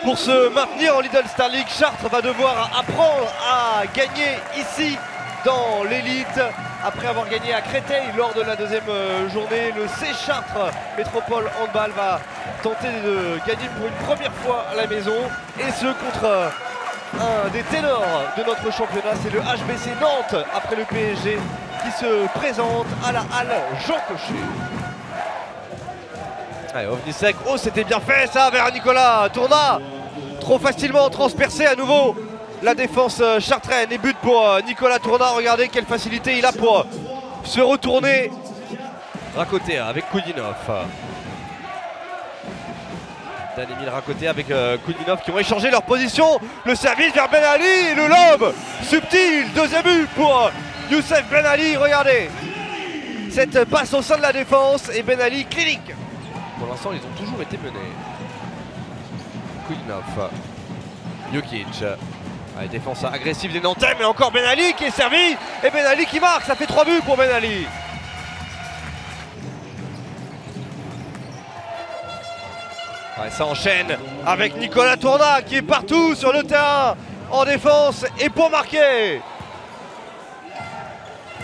pour se maintenir en Lidl Star League. Chartres va devoir apprendre à gagner ici dans l'élite. Après avoir gagné à Créteil lors de la deuxième journée, le C Chartres Métropole Handball va tenter de gagner pour une première fois à la maison. Et ce contre un des ténors de notre championnat, c'est le HBC Nantes après le PSG qui se présente à la halle Jean Cochet. Allez, Ovnisek, oh c'était bien fait ça vers Nicolas Tournat. Trop facilement transpercé à nouveau la défense chartraine et but pour Nicolas Tournat. Regardez quelle facilité il a pour se retourner. Rakotea avec Koudinov. Dan-Emile Rakotea avec Koudinov qui ont échangé leur position. Le service vers Ben Ali et le lob subtil. Deuxième but pour Youssef Ben Ali. Regardez cette passe au sein de la défense et Ben Ali clinique. Pour l'instant, ils ont toujours été menés. Koudinov. Jukic. Allez, défense agressive des Nantais, mais encore Ben Ali qui est servi. Et Ben Ali qui marque, ça fait 3 buts pour Ben Ali. Ouais, ça enchaîne avec Nicolas Tournat qui est partout sur le terrain en défense et pour marquer.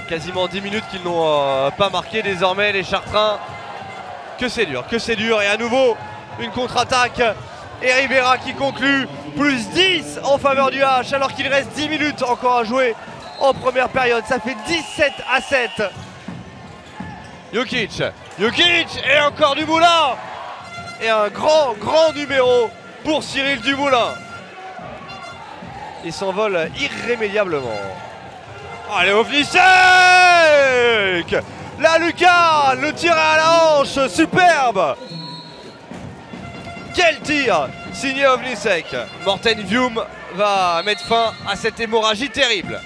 Quasiment 10 minutes qu'ils n'ont pas marqué désormais les Chartrains. Que c'est dur et à nouveau une contre-attaque et Rivera qui conclut plus 10 en faveur du H alors qu'il reste 10 minutes encore à jouer en première période. Ça fait 17-7. Jukic et encore Dumoulin et un grand numéro pour Cyril Dumoulin. Il s'envole irrémédiablement. Allez, Ovnisek! La lucarne, le tir à la hanche, superbe! Quel tir signé Ovnisek. Morten Vium va mettre fin à cette hémorragie terrible.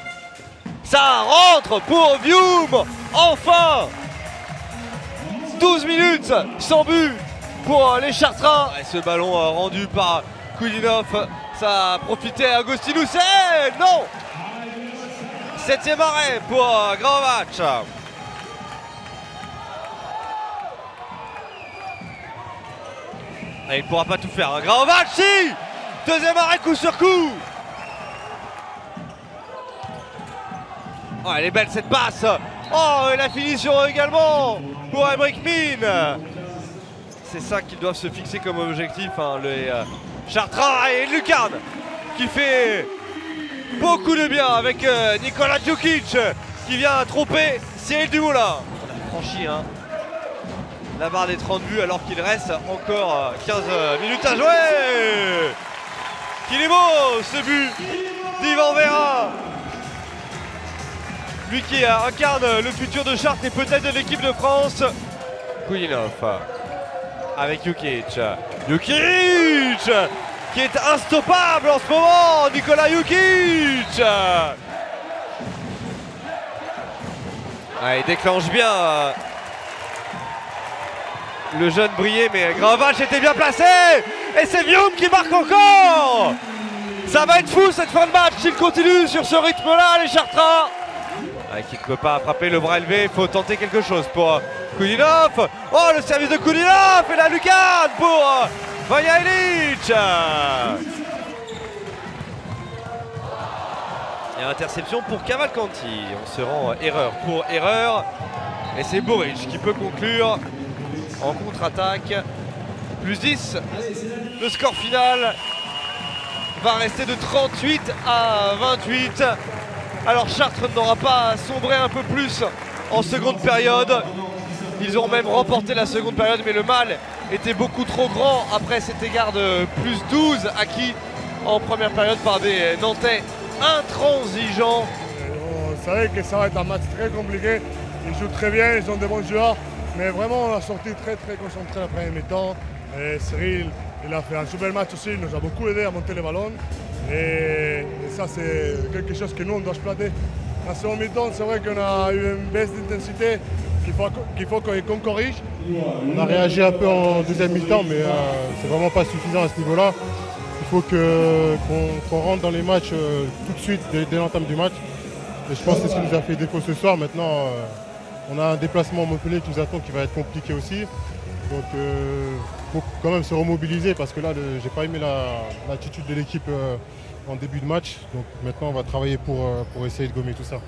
Ça rentre pour Vium, enfin! 12 minutes sans but pour les Chartrains. Et ce ballon rendu par Koudinov, ça a profité à Agostinus. Non! 7e arrêt pour Graovac. Et il ne pourra pas tout faire. Graovac, si! Deuxième arrêt coup sur coup. Oh, elle est belle cette passe. Oh, et la finition également pour Emric Min. C'est ça qu'ils doivent se fixer comme objectif, hein, les Chartrains. Et Lucarne qui fait beaucoup de bien avec Nikola Djukic qui vient tromper Cyril Dumoulin. On a franchi la barre des 30 buts alors qu'il reste encore 15 minutes à jouer. Qu'il est beau ce but d'Ivan Vera. Lui qui incarne le futur de Chartres et peut-être de l'équipe de France. Koudinov avec Jukic qui est instoppable en ce moment. Nicolas Jukic. Il déclenche bien le jeune brillé, mais Graovac était bien placé. Et c'est Vium qui marque encore. Ça va être fou cette fin de match s'il continue sur ce rythme-là, les Chartrains. Qui ne peut pas frapper le bras élevé, il faut tenter quelque chose pour Koudinov. Oh, le service de Koudinov et la lucarne pour Vanja Ilic. Et interception pour Cavalcanti. On se rend erreur pour erreur. Et c'est Boric qui peut conclure en contre-attaque. Plus 10. Le score final va rester de 38 à 28. Alors Chartres n'aura pas sombré un peu plus en seconde période. Ils ont même remporté la seconde période, mais le mal était beaucoup trop grand après cet écart de plus 12 acquis en première période par des Nantais intransigeants. On savait que ça va être un match très compliqué. Ils jouent très bien, ils ont de bons joueurs. Mais vraiment, on a sorti très concentré la première mi-temps. Cyril, il a fait un super match aussi, il nous a beaucoup aidé à monter les ballons. Et ça, c'est quelque chose que nous, on doit exploiter. En seconde mi-temps, c'est vrai qu'on a eu une baisse d'intensité qu'il faut qu'on corrige. On a réagi un peu en deuxième mi-temps, mais c'est vraiment pas suffisant à ce niveau-là. Il faut qu'on rentre dans les matchs tout de suite, dès l'entame du match. Et je pense que c'est ce qui nous a fait défaut ce soir. Maintenant, on a un déplacement à Montpellier qui nous attend, qui va être compliqué aussi. Donc faut quand même se remobiliser parce que là, j'ai pas aimé l'attitude de l'équipe en début de match. Donc maintenant, on va travailler pour essayer de gommer tout ça.